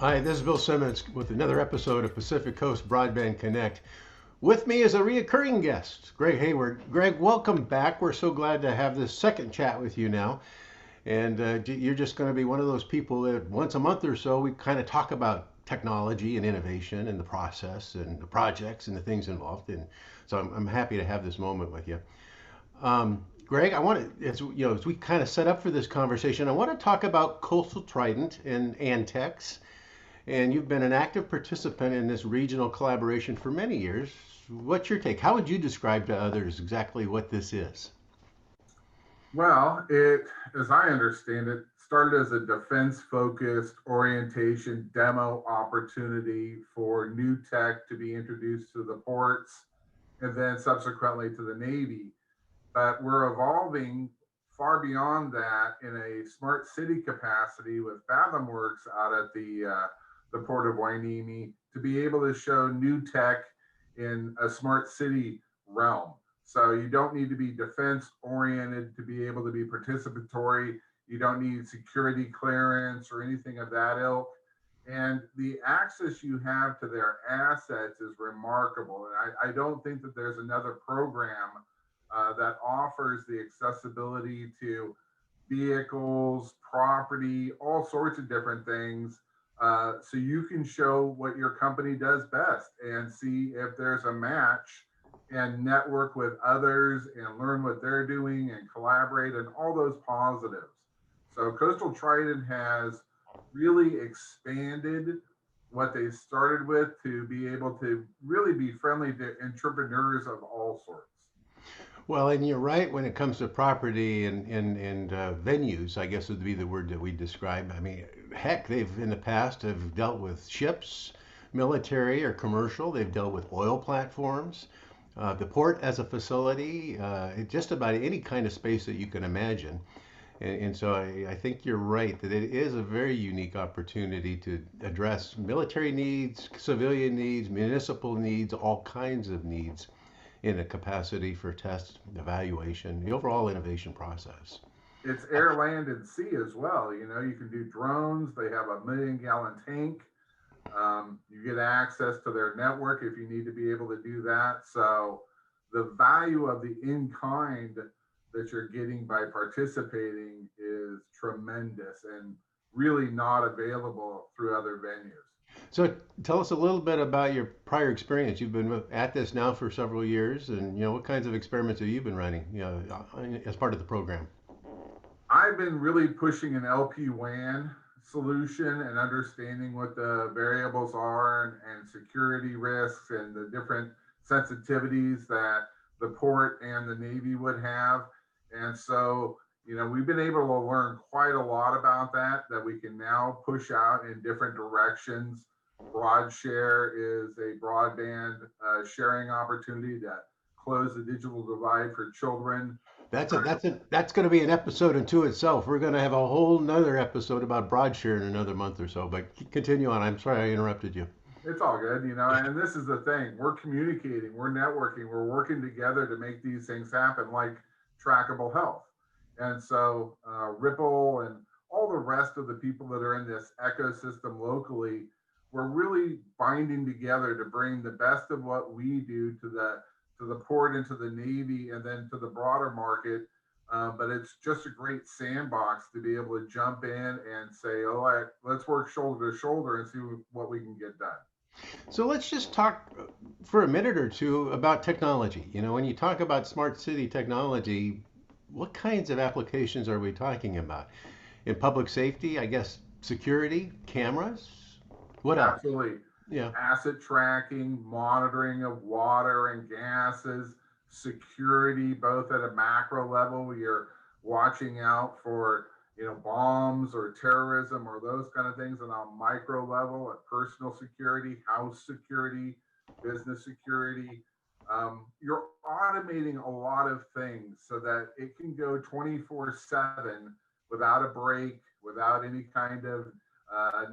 Hi, this is Bill Simmons with another episode of Pacific Coast Broadband Connect. With me is a reoccurring guest, Greg Hayward. Greg, welcome back. We're so glad to have this second chat with you now. And you're just going to be one of those people that once a month or so we kind of talk about technology and innovation and the process and the projects and the things involved. And so I'm happy to have this moment with you. Greg, I want to, as we kind of set up for this conversation, I want to talk about Coastal Trident and ANTX. And you've been an active participant in this regional collaboration for many years. What's your take? How would you describe to others exactly what this is? Well, it, as I understand it, started as a defense-focused orientation demo opportunity for new tech to be introduced to the ports and then subsequently to the Navy. But we're evolving far beyond that in a smart city capacity with FathomWorks out at the Port of Hueneme to be able to show new tech in a smart city realm. So you don't need to be defense oriented to be able to be participatory. You don't need security clearance or anything of that ilk. And the access you have to their assets is remarkable. And I don't think that there's another program that offers the accessibility to vehicles, property, all sorts of different things. So you can show what your company does best and see if there's a match and network with others and learn what they're doing and collaborate and all those positives. So Coastal Trident has really expanded what they started with to be able to really be friendly to entrepreneurs of all sorts. Well, and you're right when it comes to property and venues, I guess would be the word that we describe. I mean, heck, they've in the past have dealt with ships, military or commercial. They've dealt with oil platforms, the port as a facility, just about any kind of space that you can imagine. And so I think you're right that it is a very unique opportunity to address military needs, civilian needs, municipal needs, all kinds of needs in a capacity for test, evaluation, the overall innovation process. It's air, land, and sea as well. You know, you can do drones. They have a 1 million-gallon tank. You get access to their network if you need to be able to do that. So the value of the in kind that you're getting by participating is tremendous and really not available through other venues. So tell us a little bit about your prior experience. You've been at this now for several years, and what kinds of experiments have you been running, as part of the program? I've been really pushing an LP WAN solution and understanding what the variables are and security risks and the different sensitivities that the port and the Navy would have. And so, we've been able to learn quite a lot about that we can now push out in different directions. BroadShare is a broadband sharing opportunity to close the digital divide for children. That's going to be an episode unto itself. We're going to have a whole nother episode about BroadShare in another month or so. But continue on. I'm sorry I interrupted you. It's all good, and this is the thing. We're communicating, we're networking, we're working together to make these things happen, like Trackable Health. And so Ripple and all the rest of the people that are in this ecosystem locally, we're really binding together to bring the best of what we do to the port and to the Navy and then to the broader market. But it's just a great sandbox to be able to jump in and say, all right, let's work shoulder to shoulder and see what we can get done. So let's just talk for a minute or two about technology. When you talk about smart city technology, what kinds of applications are we talking about? In public safety, I guess security, cameras. What else? Absolutely. Yeah. Asset tracking, monitoring of water and gases, security, both at a macro level, where you're watching out for, bombs or terrorism or those kind of things, and on a micro level at personal security, house security, business security. You're automating a lot of things so that it can go 24/7 without a break, without any kind of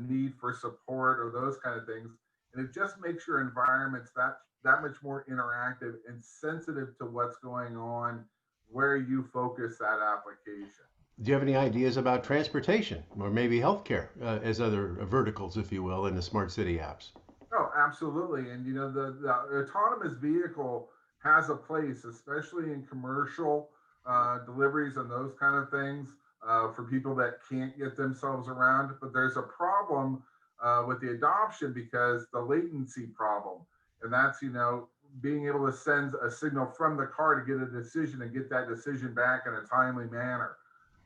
need for support or those kind of things. And it just makes your environments that much more interactive and sensitive to what's going on where you focus that application. Do you have any ideas about transportation or maybe healthcare as other verticals, if you will, in the smart city apps? Oh, absolutely. And the autonomous vehicle has a place, especially in commercial deliveries and those kind of things for people that can't get themselves around. But there's a problem with the adoption because the latency problem, and that's being able to send a signal from the car to get a decision and get that decision back in a timely manner.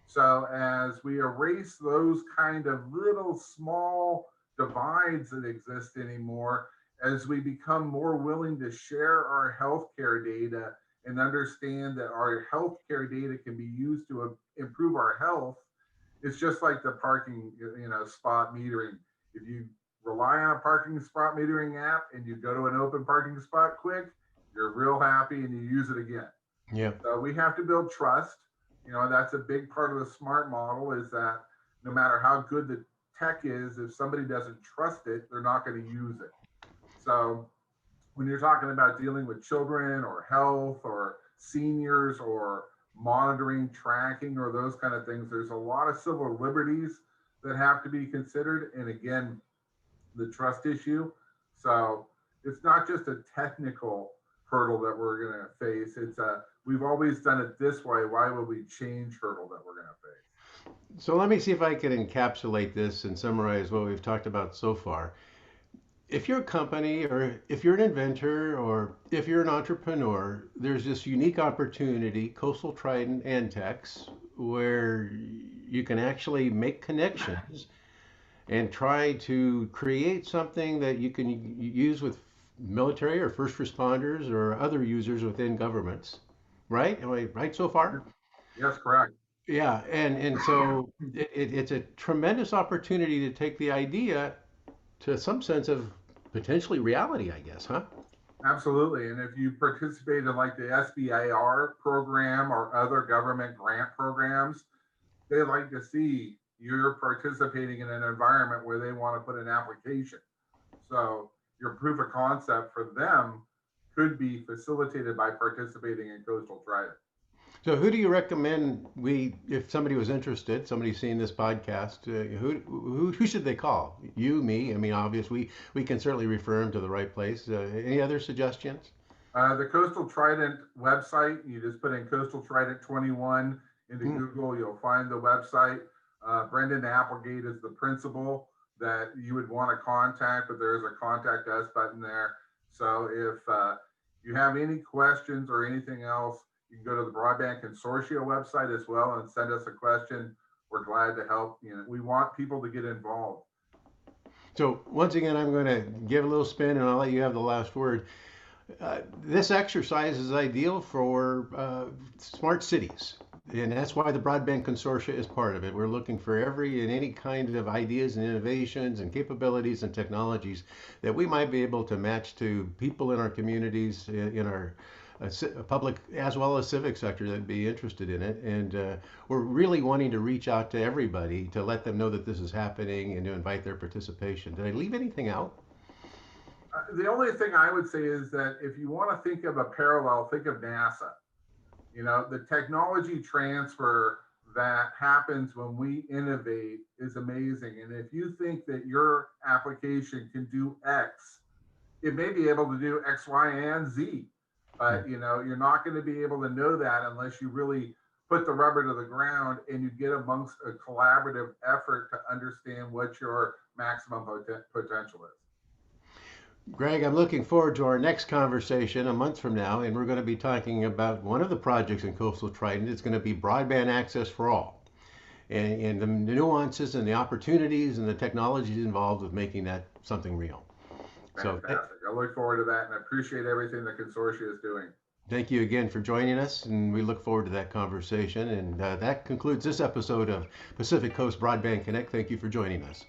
So as we erase those kind of little small divides that exist anymore, as we become more willing to share our healthcare data and understand that our healthcare data can be used to improve our health, it's just like the parking, spot metering. If you rely on a parking spot metering app and you go to an open parking spot quick, you're real happy and you use it again. Yeah. So we have to build trust. That's a big part of the smart model is that no matter how good the tech is, if somebody doesn't trust it, they're not going to use it. So when you're talking about dealing with children or health or seniors or monitoring, tracking, or those kind of things, there's a lot of civil liberties that have to be considered. And again, the trust issue. So it's not just a technical hurdle that we're going to face. It's we've always done it this way. Why would we change hurdle that we're going to face? So let me see if I can encapsulate this and summarize what we've talked about so far. If you're a company or if you're an inventor or if you're an entrepreneur, there's this unique opportunity, Coastal Trident ANTX, where you can actually make connections and try to create something that you can use with military or first responders or other users within governments. Right? Am I right so far? Yes, correct. Yeah, and so it's a tremendous opportunity to take the idea to some sense of potentially reality, I guess, huh? Absolutely. And if you participate in like the SBIR program or other government grant programs, they like to see you're participating in an environment where they want to put an application. So your proof of concept for them could be facilitated by participating in Coastal Trident. So, who do you recommend if somebody was interested, somebody seeing this podcast, who should they call? You, me? I mean, obviously, we can certainly refer them to the right place. Any other suggestions? The Coastal Trident website, you just put in Coastal Trident 21 into Google, you'll find the website. Brendan Applegate is the principal that you would want to contact, but there is a contact us button there. So if you have any questions or anything else, you can go to the Broadband Consortia website as well and send us a question. We're glad to help. We want people to get involved. So once again, I'm going to give a little spin and I'll let you have the last word. This exercise is ideal for smart cities. And that's why the Broadband Consortia is part of it. We're looking for every and any kind of ideas and innovations and capabilities and technologies that we might be able to match to people in our communities, in our public as well as civic sector that'd be interested in it. And we're really wanting to reach out to everybody to let them know that this is happening and to invite their participation. Did I leave anything out? The only thing I would say is that if you want to think of a parallel, think of NASA. The technology transfer that happens when we innovate is amazing. And if you think that your application can do X, it may be able to do X, Y, and Z. But you're not going to be able to know that unless you really put the rubber to the ground and you get amongst a collaborative effort to understand what your maximum potential is. Greg, I'm looking forward to our next conversation a month from now, and we're going to be talking about one of the projects in Coastal Trident. It's going to be broadband access for all, and the nuances and the opportunities and the technologies involved with making that something real. Fantastic. I look forward to that, and I appreciate everything the consortia is doing. Thank you again for joining us, and we look forward to that conversation. And that concludes this episode of Pacific Coast Broadband Connect. Thank you for joining us.